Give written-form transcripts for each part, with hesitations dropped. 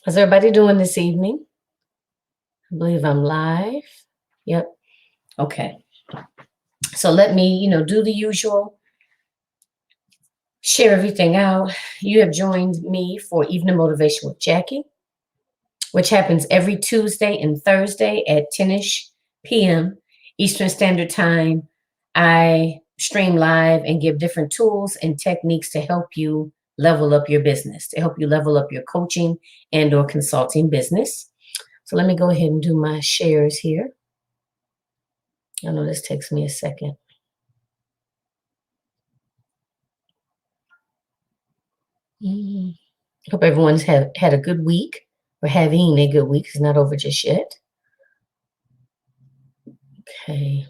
How's everybody doing this evening? I believe I'm live. Yep. Okay. So let me, do the usual, share everything out. You have joined me for Evening Motivation with Jackie, which happens every Tuesday and Thursday at 10ish p.m. Eastern Standard Time. I stream live and give different tools and techniques to help you level up your business, to help you level up your coaching and or consulting business. So let me go ahead and do my shares here. I know this takes me a second. Hope everyone's had a good week or having a good week. It's not over just yet. Okay.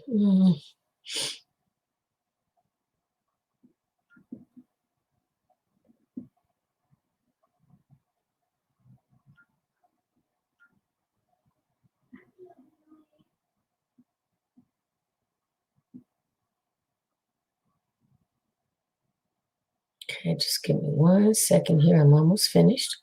Okay, just give me 1 second here. I'm almost finished.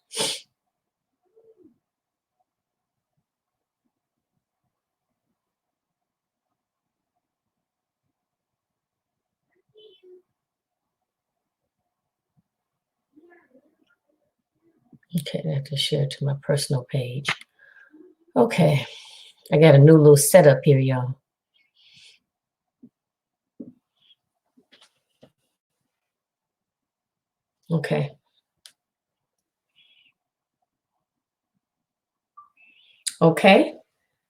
Okay, I have to share it to my personal page. Okay, I got a new little setup here, y'all. Okay. Okay.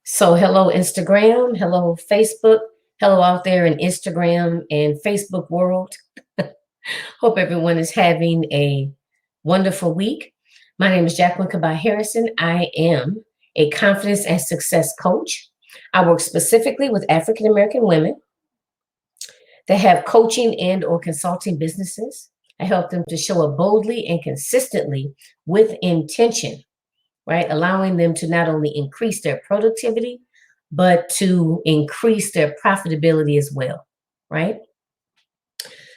So hello, Instagram. Hello, Facebook. Hello out there in Instagram and Facebook world. Hope everyone is having a wonderful week. My name is Jacqueline Kabay Harrison. I am a confidence and success coach. I work specifically with African American women that have coaching and or consulting businesses. I help them to show up boldly and consistently with intention, right? Allowing them to not only increase their productivity, but to increase their profitability as well, right?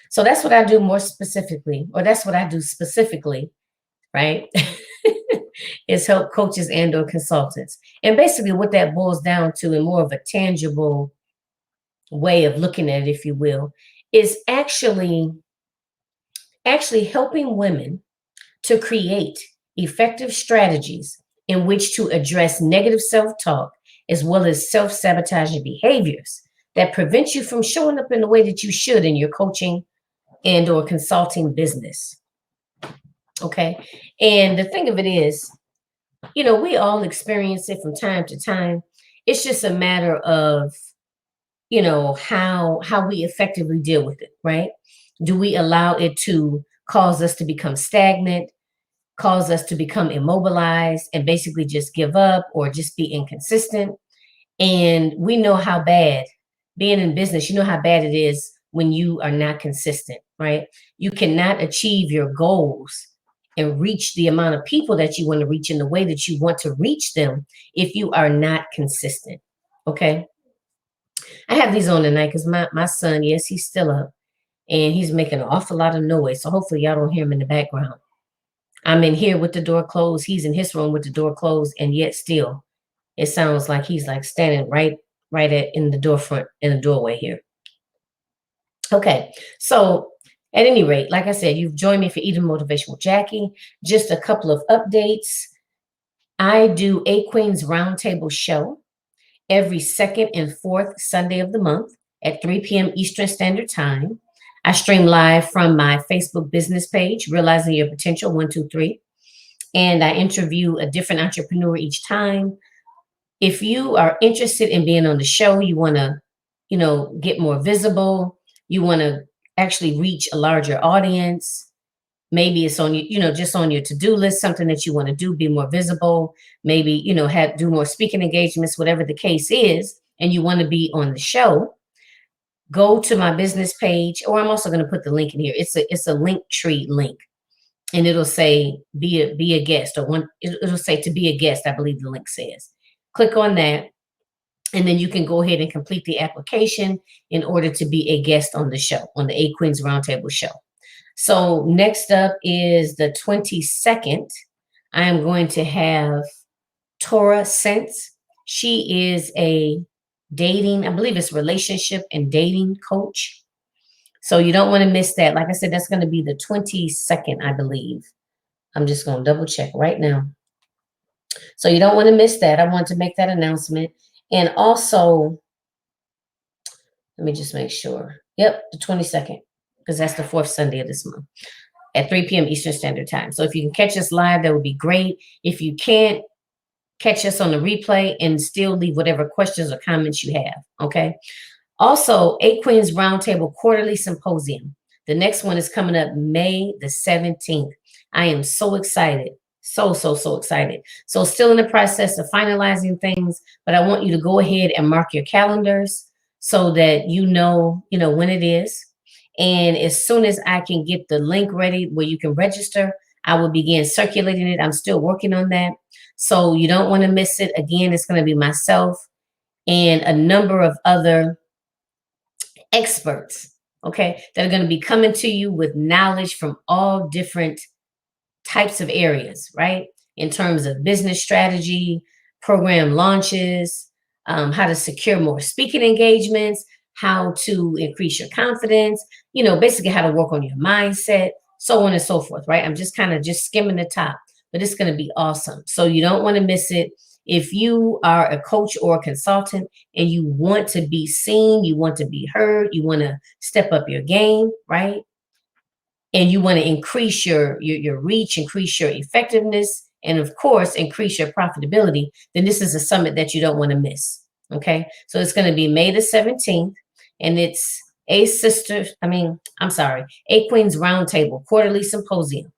So that's what I do more specifically, or that's what I do specifically, right? Is help coaches and or consultants. And basically what that boils down to in more of a tangible way of looking at it, if you will, is actually helping women to create effective strategies in which to address negative self-talk as well as self-sabotaging behaviors that prevent you from showing up in the way that you should in your coaching and or consulting business. Okay. And the thing of it is, we all experience it from time to time. It's just a matter of, how we effectively deal with it, right? Do we allow it to cause us to become stagnant, cause us to become immobilized and basically just give up or just be inconsistent? And we know how bad being in business, how bad it is when you are not consistent, right? You cannot achieve your goals and reach the amount of people that you want to reach in the way that you want to reach them if you are not consistent. Okay. I have these on tonight because my son, yes, he's still up and he's making an awful lot of noise. So hopefully y'all don't hear him in the background. I'm in here with the door closed. He's in his room with the door closed, and yet still, it sounds like he's like standing right in the door front in the doorway here. Okay, so at any rate, like I said, you've joined me for Eden Motivation with Jackie. Just a couple of updates. I do a Queens Roundtable show every second and fourth Sunday of the month at 3 p.m. Eastern Standard Time. I stream live from my Facebook business page, Realizing Your Potential 123. And I interview a different entrepreneur each time. If you are interested in being on the show, you want to, get more visible, you want to actually reach a larger audience. Maybe it's on you, just on your to-do list, something that you want to do, be more visible, maybe, do more speaking engagements, whatever the case is, and you want to be on the show. Go to my business page, or I'm also going to put the link in here. It's a Linktree link. And it'll say be a guest, or it'll say to be a guest, I believe the link says. Click on that, and then you can go ahead and complete the application in order to be a guest on the show, on the A Queens Roundtable show. So next up is the 22nd I am going to have Tora Sense. She is a dating, I believe it's relationship and dating coach. So you don't want to miss that. Like I said, that's going to be the 22nd, I believe. I'm just going to double check right now. So you don't want to miss that. I want to make that announcement. And also, let me just make sure. Yep, the 22nd, because that's the fourth Sunday of this month at 3 p.m. Eastern Standard Time. So if you can catch us live, that would be great. If you can't, catch us on the replay and still leave whatever questions or comments you have. Okay. Also, Eight Queens Roundtable Quarterly Symposium. The next one is coming up May the 17th. I am so excited. So excited. So still in the process of finalizing things, but I want you to go ahead and mark your calendars so that you know when it is. And as soon as I can get the link ready where you can register, I will begin circulating it. I'm still working on that. So you don't want to miss it. Again, it's going to be myself and a number of other experts, okay, that are going to be coming to you with knowledge from all different types of areas, right? In terms of business strategy, program launches, how to secure more speaking engagements, how to increase your confidence, basically how to work on your mindset, so on and so forth, right? I'm just kind of just skimming the top, but it's going to be awesome. So you don't want to miss it. If you are a coach or a consultant and you want to be seen, you want to be heard, you want to step up your game, right? And you want to increase your reach, increase your effectiveness, and of course, increase your profitability, then this is a summit that you don't want to miss. Okay. So it's going to be May the 17th, and it's A Queens Roundtable Quarterly Symposium.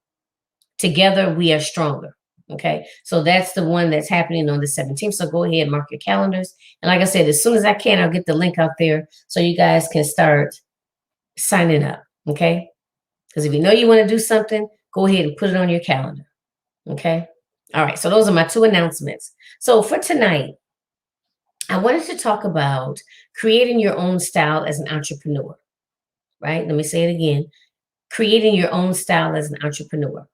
Together we are stronger. Okay. So that's the one that's happening on the 17th. So go ahead and mark your calendars. And like I said, as soon as I can, I'll get the link out there so you guys can start signing up. Okay. Because if you know you want to do something, go ahead and put it on your calendar. Okay. All right. So those are my two announcements. So for tonight, I wanted to talk about creating your own style as an entrepreneur. Right. Let me say it again. Creating your own style as an entrepreneur.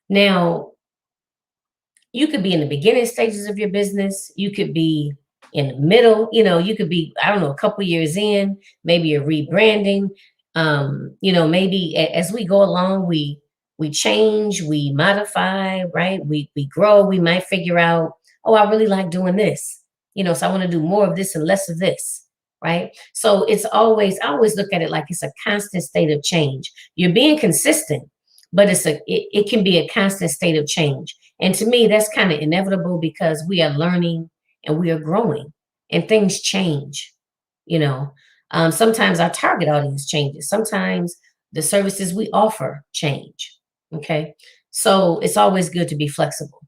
Now, you could be in the beginning stages of your business. You could be in the middle. You could be, I don't know, a couple years in. Maybe you're rebranding. Maybe as we go along, we change, we modify, right? We grow. We might figure out, oh, I really like doing this. So I want to do more of this and less of this, right? So I always look at it like it's a constant state of change. You're being consistent, but it can be a constant state of change. And to me, that's kind of inevitable because we are learning and we are growing and things change, you know. Sometimes our target audience changes. Sometimes the services we offer change. Okay. So it's always good to be flexible.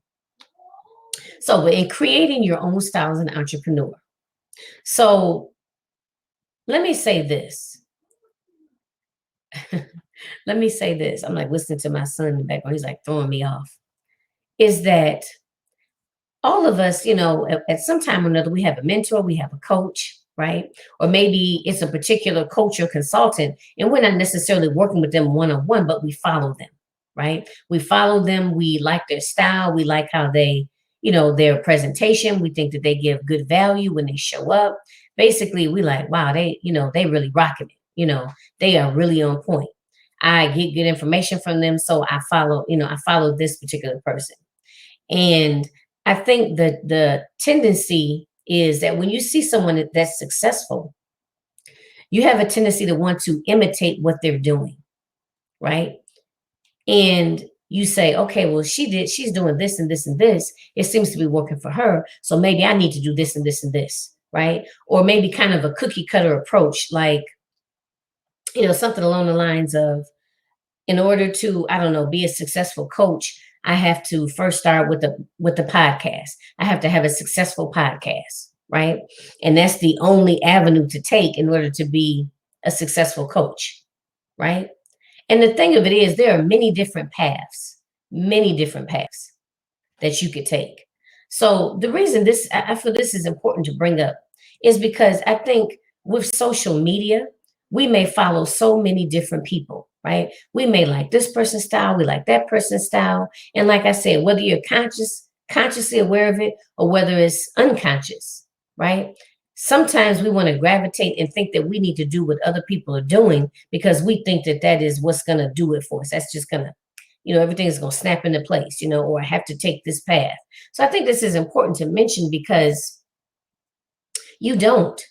So in creating your own style as an entrepreneur. So let me say this. Let me say this. I'm like listening to my son in the background. He's like throwing me off. Is that all of us, at some time or another, we have a mentor, we have a coach, right? Or maybe it's a particular coach or consultant, and we're not necessarily working with them one-on-one, but we follow them, right? We follow them. We like their style. We like how they, their presentation. We think that they give good value when they show up. Basically, we like, wow, they really rocking it. They are really on point. I get good information from them. So I follow this particular person. And I think that the tendency is that when you see someone that's successful, you have a tendency to want to imitate what they're doing, right? And you say, okay, well, she's doing this and this and this. It seems to be working for her. So maybe I need to do this and this and this, right? Or maybe kind of a cookie cutter approach, like, something along the lines of, in order to, I don't know, be a successful coach, I have to first start with the podcast. I have to have a successful podcast, right? And that's the only avenue to take in order to be a successful coach, right? And the thing of it is, there are many different paths that you could take. So the reason I feel this is important to bring up is because I think with social media, we may follow so many different people, right? We may like this person's style, we like that person's style. And like I said, whether you're consciously aware of it, or whether it's unconscious, right? Sometimes we want to gravitate and think that we need to do what other people are doing because we think that that is what's going to do it for us. That's just going to, everything's going to snap into place, or I have to take this path. So I think this is important to mention because you don't,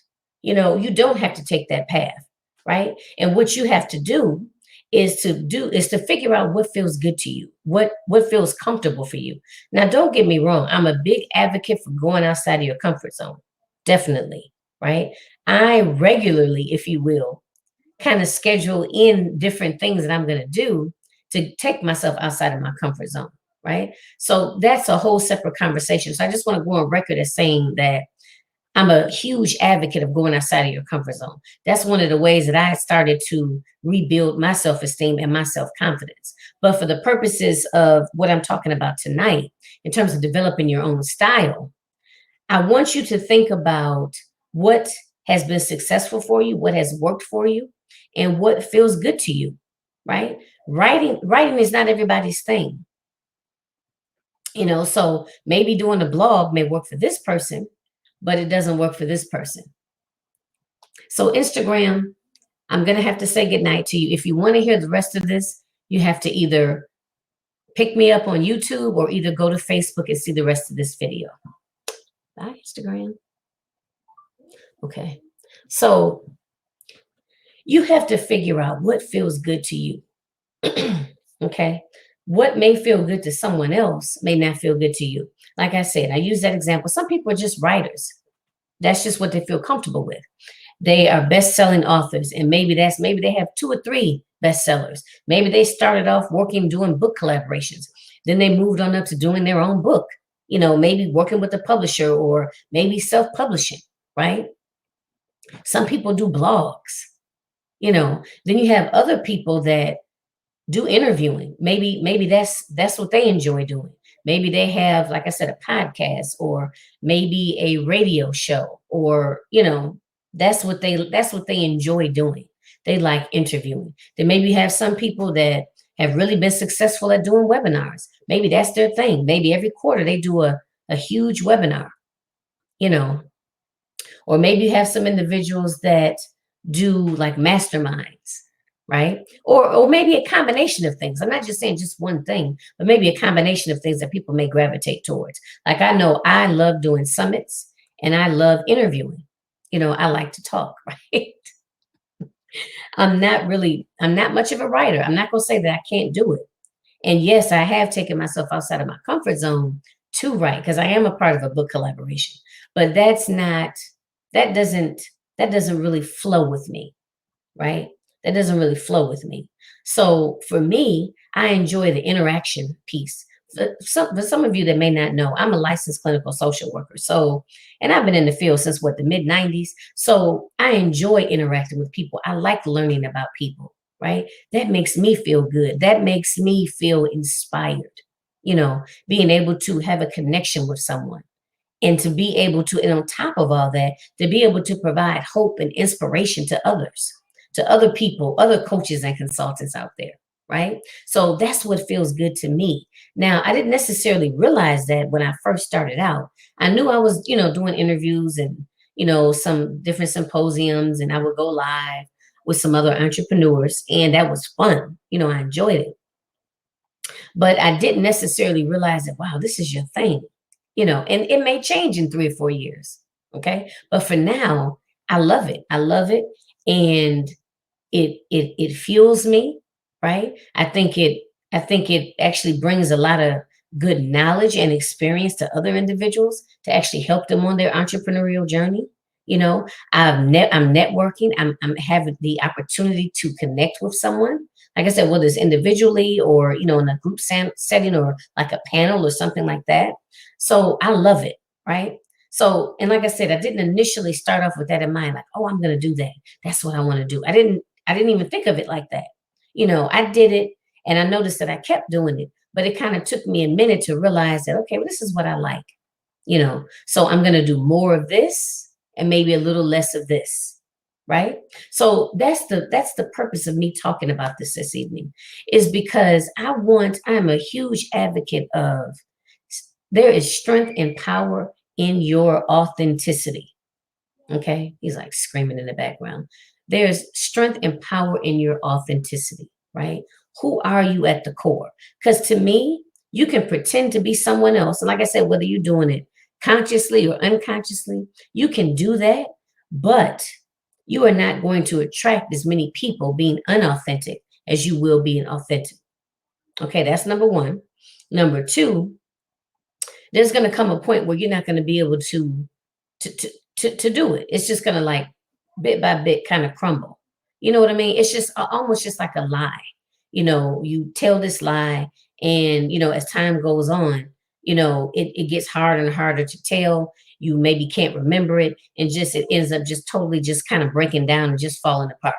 you don't have to take that path, right? And what you have to do is to figure out what feels good to you, what feels comfortable for you. Now, don't get me wrong. I'm a big advocate for going outside of your comfort zone. Definitely, right? I regularly, if you will, kind of schedule in different things that I'm going to do to take myself outside of my comfort zone, right? So that's a whole separate conversation. So I just want to go on record as saying that I'm a huge advocate of going outside of your comfort zone. That's one of the ways that I started to rebuild my self-esteem and my self-confidence. But for the purposes of what I'm talking about tonight, in terms of developing your own style, I want you to think about what has been successful for you, what has worked for you, and what feels good to you, right? Writing is not everybody's thing. So maybe doing a blog may work for this person, but it doesn't work for this person. So Instagram, I'm going to have to say goodnight to you. If you want to hear the rest of this, you have to either pick me up on YouTube or either go to Facebook and see the rest of this video. Bye, Instagram. Okay. So you have to figure out what feels good to you. Okay. What may feel good to someone else may not feel good to you. Like I said, I use that example. Some people are just writers. That's just what they feel comfortable with. They are best-selling authors, and maybe they have 2 or 3 bestsellers. Maybe they started off doing book collaborations. Then they moved on up to doing their own book, maybe working with a publisher or maybe self-publishing, right? Some people do blogs, Then you have other people that do interviewing. Maybe that's what they enjoy doing. Maybe they have, like I said, a podcast or maybe a radio show, or that's what they enjoy doing. They like interviewing. Then maybe you have some people that have really been successful at doing webinars. Maybe that's their thing. Maybe every quarter they do a huge webinar, you know, or maybe you have some individuals that do like masterminds, right? Or maybe a combination of things. I'm not just saying just one thing, but maybe a combination of things that people may gravitate towards. Like I know I love doing summits and I love interviewing. I like to talk, right? I'm not much of a writer. I'm not going to say that I can't do it. And yes, I have taken myself outside of my comfort zone to write because I am a part of a book collaboration. But that doesn't really flow with me, right? That doesn't really flow with me. So for me, I enjoy the interaction piece. For some of you that may not know, I'm a licensed clinical social worker. And I've been in the field since the mid 90s. So I enjoy interacting with people. I like learning about people, right? That makes me feel good. That makes me feel inspired, being able to have a connection with someone and to be able to, and on top of all that, to be able to provide hope and inspiration to others, to other people, other coaches and consultants out there, right? So that's what feels good to me. Now, I didn't necessarily realize that when I first started out. I knew I was, doing interviews and, some different symposiums, and I would go live with some other entrepreneurs, and that was fun. I enjoyed it. But I didn't necessarily realize that, wow, this is your thing, and it may change in 3 or 4 years. Okay. But for now, I love it. I love it. And it fuels me, right? I think it actually brings a lot of good knowledge and experience to other individuals to actually help them on their entrepreneurial journey. I'm networking. I'm having the opportunity to connect with someone. Like I said, whether it's individually or, in a group setting or like a panel or something like that. So I love it, right? So, and like I said, I didn't initially start off with that in mind, like, oh, I'm going to do that. That's what I want to do. I didn't even think of it like that. I did it and I noticed that I kept doing it, but it kind of took me a minute to realize that, okay, well, this is what I like, so I'm going to do more of this and maybe a little less of this, right? So that's the purpose of me talking about this evening, is because I'm a huge advocate of there is strength and power in your authenticity. Okay. He's like screaming in the background. There's strength and power in your authenticity, right? Who are you at the core? Because to me, you can pretend to be someone else. And like I said, whether you're doing it consciously or unconsciously, you can do that, but you are not going to attract as many people being unauthentic as you will being authentic. Okay, that's number one. Number two, there's going to come a point where you're not going to be able to to to do it. It's just gonna like bit by bit kind of crumble. You know what I mean? It's just almost just like a lie. You tell this lie, and as time goes on, it gets harder and harder to tell. You maybe can't remember it, and just it ends up just totally just kind of breaking down and just falling apart.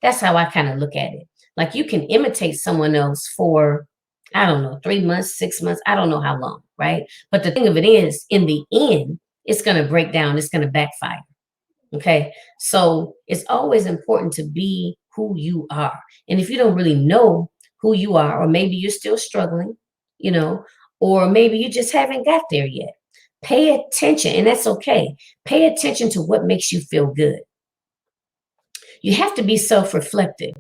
That's how I kind of look at it. Like you can imitate someone else for, I don't know, 3 months, 6 months, I don't know how long, right? But the thing of it is, in the end, it's going to break down, it's going to backfire. Okay. So it's always important to be who you are. And if you don't really know who you are, or maybe you're still struggling, you know, or maybe you just haven't got there yet, pay attention, and that's okay. Pay attention to what makes you feel good. You have to be self-reflective.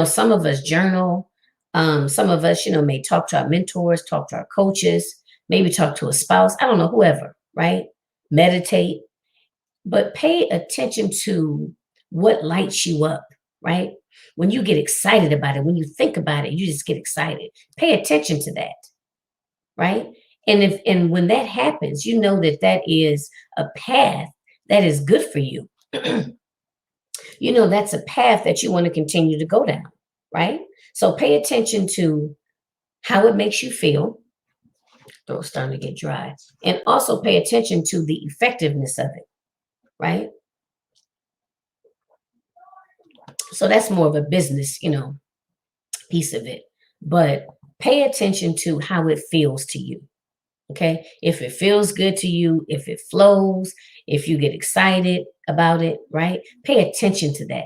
Some of us journal. Some of us, may talk to our mentors, talk to our coaches, maybe talk to a spouse. I don't know, whoever, right? Meditate, but pay attention to what lights you up, right? When you get excited about it, when you think about it, you just get excited. Pay attention to that, right? And when that happens, you know that that is a path that is good for you. That's a path that you want to continue to go down, right? So pay attention to how it makes you feel. Throat's starting to get dry. And also pay attention to the effectiveness of it, right? So that's more of a business, piece of it. But pay attention to how it feels to you. Okay. If it feels good to you, if it flows, if you get excited about it, right? Pay attention to that.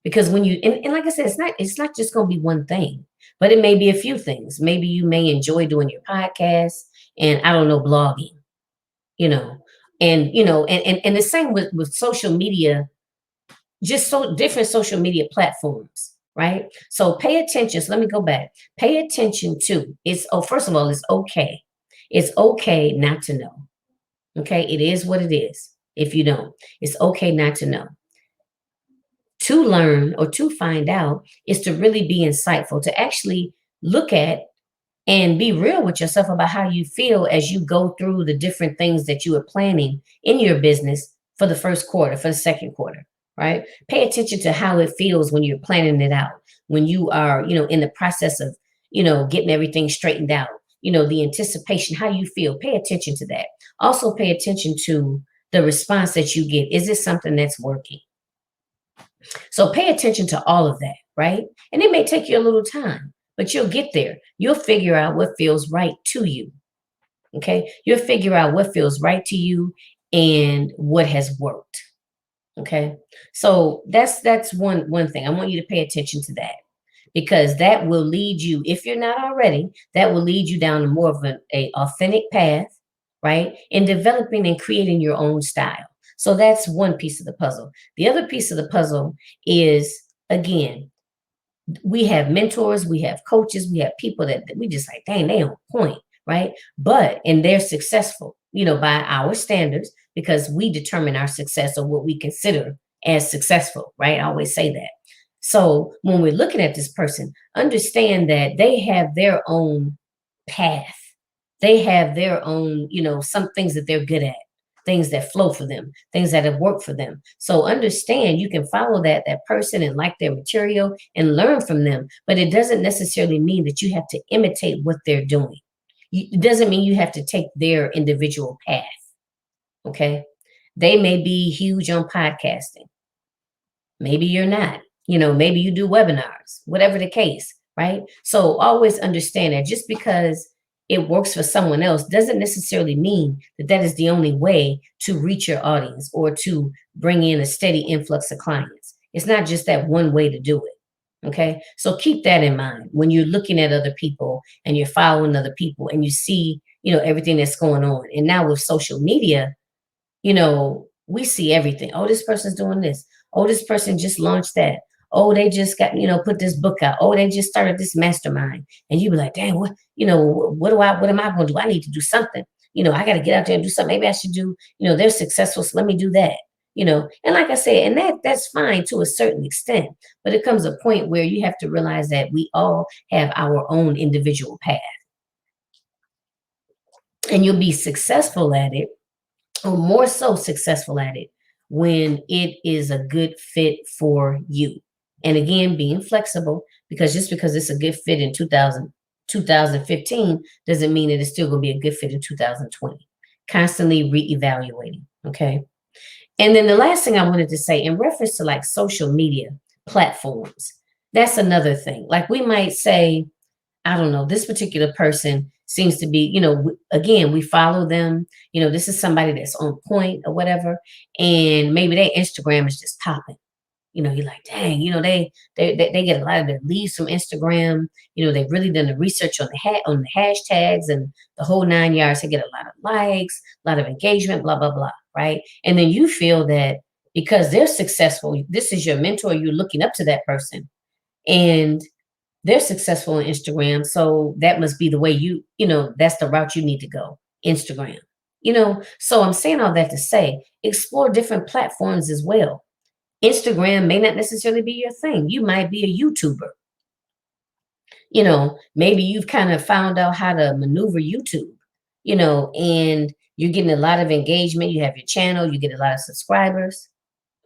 Because when and like I said, it's not just gonna be one thing, but it may be a few things. Maybe you may enjoy doing your podcast and I don't know, blogging, you know, and the same with social media, just so different social media platforms, right? So pay attention. So let me go back. Pay attention to first of all, it's okay. It's okay not to know. Okay. It is what it is. If you don't, it's okay not to know. To learn or to find out is to really be insightful, to actually look at and be real with yourself about how you feel as you go through the different things that you are planning in your business for the first quarter, for the second quarter, right? Pay attention to how it feels when you're planning it out, when you are, in the process of, getting everything straightened out, the anticipation, how you feel. Pay attention to that. Also pay attention to the response that you get. Is it something that's working? So pay attention to all of that, right? And it may take you a little time, but you'll get there. You'll figure out what feels right to you. Okay. You'll figure out what feels right to you and what has worked. Okay. So that's one thing. I want you to pay attention to that, because that will lead you, if you're not already, that will lead you down a more of a authentic path, right? In developing and creating your own style. So that's one piece of the puzzle. The other piece of the puzzle is, again, we have mentors, we have coaches, we have people that we just like, dang, they on point, right? And they're successful, by our standards, because we determine our success, or what we consider as successful, right? I always say that. So when we're looking at this person, understand that they have their own path. They have their own, some things that they're good at, things that flow for them, things that have worked for them. So understand you can follow that person and like their material and learn from them, but it doesn't necessarily mean that you have to imitate what they're doing. It doesn't mean you have to take their individual path. Okay. They may be huge on podcasting. Maybe you're not. Maybe you do webinars, whatever the case, right? So always understand that just because it works for someone else doesn't necessarily mean that that is the only way to reach your audience or to bring in a steady influx of clients. It's not just that one way to do it. Okay. So keep that in mind when you're looking at other people and you're following other people and you see, everything that's going on. And now with social media, we see everything. Oh, this person's doing this. Oh, this person just launched that. Oh, they just got, put this book out. Oh, they just started this mastermind. And you be like, dang, what am I going to do? I need to do something. I got to get out there and do something. Maybe I should do, they're successful. So let me do that. And like I said, and that's fine to a certain extent, but it comes a point where you have to realize that we all have our own individual path and you'll be successful at it or more so successful at it when it is a good fit for you. And again, being flexible, because just because it's a good fit in 2015 doesn't mean that it's still going to be a good fit in 2020. Constantly reevaluating. Okay. And then the last thing I wanted to say in reference to like social media platforms, that's another thing. Like we might say, I don't know, this particular person seems to be, again, we follow them. This is somebody that's on point or whatever. And maybe their Instagram is just popping. You're like, dang, they get a lot of their leads from Instagram. They've really done the research on the hashtags and the whole 9 yards. They get a lot of likes, a lot of engagement, blah, blah, blah. Right. And then you feel that because they're successful, this is your mentor, you're looking up to that person. And they're successful on Instagram. So that must be the way that's the route you need to go. Instagram. So I'm saying all that to say, explore different platforms as well. Instagram may not necessarily be your thing. You might be a YouTuber. Maybe you've kind of found out how to maneuver YouTube, and you're getting a lot of engagement. You have your channel, you get a lot of subscribers.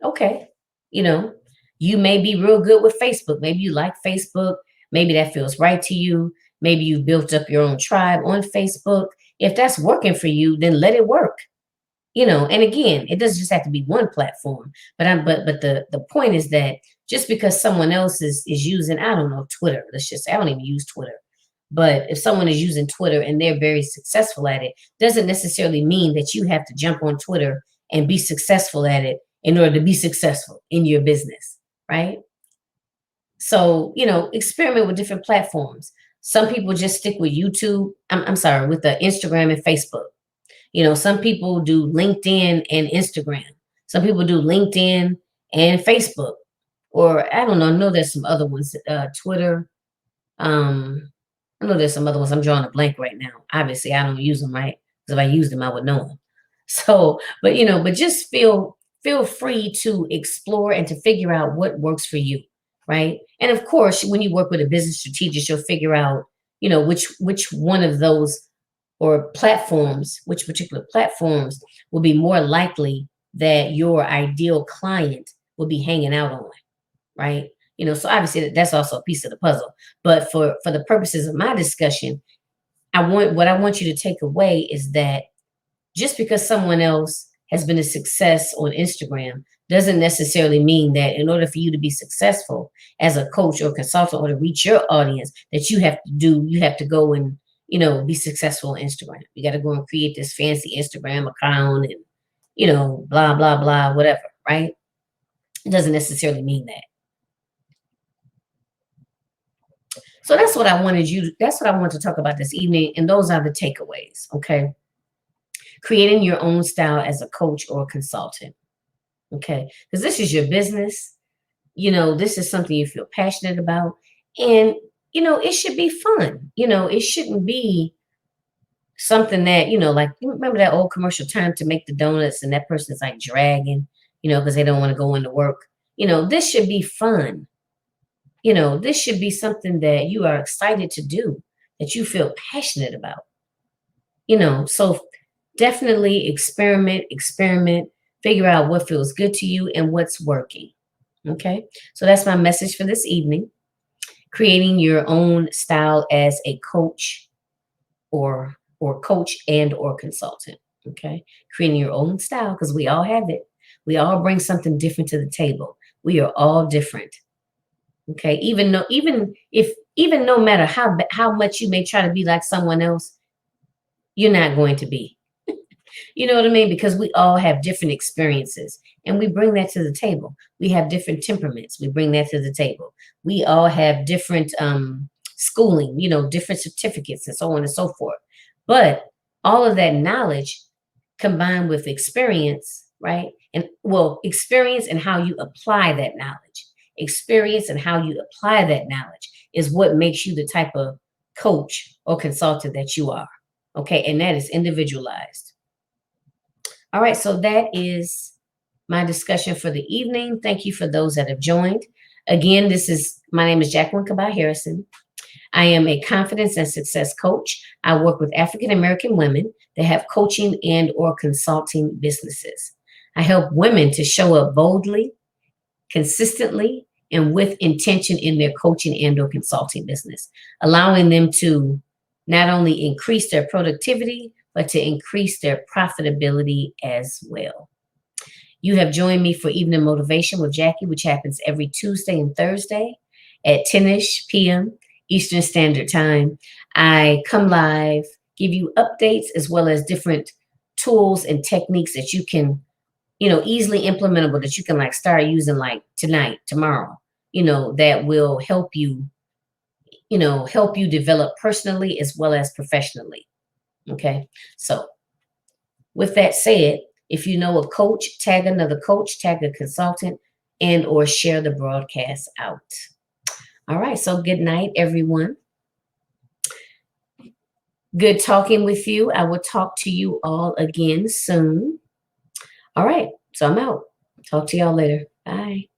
Okay. You may be real good with Facebook. Maybe you like Facebook. Maybe that feels right to you. Maybe you built up your own tribe on Facebook. If that's working for you, then let it work. And again, it doesn't just have to be one platform. But the point is that just because someone else is using, I don't know, Twitter, let's just say, I don't even use Twitter. But if someone is using Twitter and they're very successful at it, doesn't necessarily mean that you have to jump on Twitter and be successful at it in order to be successful in your business, right? So, experiment with different platforms. Some people just stick with YouTube. I'm sorry, with the Instagram and Facebook. Some people do LinkedIn and Instagram. Some people do LinkedIn and Facebook. Or I don't know. I know there's some other ones. Twitter. I know there's some other ones. I'm drawing a blank right now. Obviously, I don't use them, right? Because if I used them, I would know them. So, but just feel free to explore and to figure out what works for you, right? And of course, when you work with a business strategist, you'll figure out, which one of those or platforms, which particular platforms will be more likely that your ideal client will be hanging out on, right? So obviously that's also a piece of the puzzle. But for the purposes of my discussion, what I want you to take away is that just because someone else has been a success on Instagram doesn't necessarily mean that in order for you to be successful as a coach or consultant or to reach your audience, that you have to go and, be successful on Instagram. You got to go and create this fancy Instagram account and, blah, blah, blah, whatever, right? It doesn't necessarily mean that. So that's what I wanted to talk about this evening. And those are the takeaways. Okay. Creating your own style as a coach or consultant. Okay. Because this is your business. This is something you feel passionate about. And, it should be fun. It shouldn't be something that, like, you remember that old commercial Time to Make the Donuts and that person's like dragging, because they don't want to go into work. This should be fun. This should be something that you are excited to do, that you feel passionate about. So definitely experiment, figure out what feels good to you and what's working. Okay. So that's my message for this evening. Creating your own style as a coach or coach and or consultant. Okay. Creating your own style, because we all have it. We all bring something different to the table. We are all different. Okay. Even no matter how much you may try to be like someone else, you're not going to be. You know what I mean? Because we all have different experiences and we bring that to the table. We have different temperaments. We bring that to the table. We all have different schooling, different certificates and so on and so forth. But all of that knowledge combined with experience, right? And well, experience and how you apply that knowledge. Experience and how you apply that knowledge is what makes you the type of coach or consultant that you are. Okay. And that is individualized. All right. So that is my discussion for the evening. Thank you for those that have joined. Again, my name is Jacqueline Kabah Harrison. I am a confidence and success coach. I work with African American women that have coaching and or consulting businesses. I help women to show up boldly, consistently, and with intention in their coaching and or consulting business, allowing them to not only increase their productivity, but to increase their profitability as well. You have joined me for Evening Motivation with Jackie, which happens every Tuesday and Thursday at 10-ish p.m. Eastern Standard Time. I come live, give you updates as well as different tools and techniques that you can, easily implementable, that you can like start using like tonight, tomorrow, that will help you, develop personally as well as professionally. Okay. So with that said, if you know a coach, tag another coach, tag a consultant, and or share the broadcast out. All right. So good night, everyone. Good talking with you. I will talk to you all again soon. All right. So I'm out. Talk to y'all later. Bye.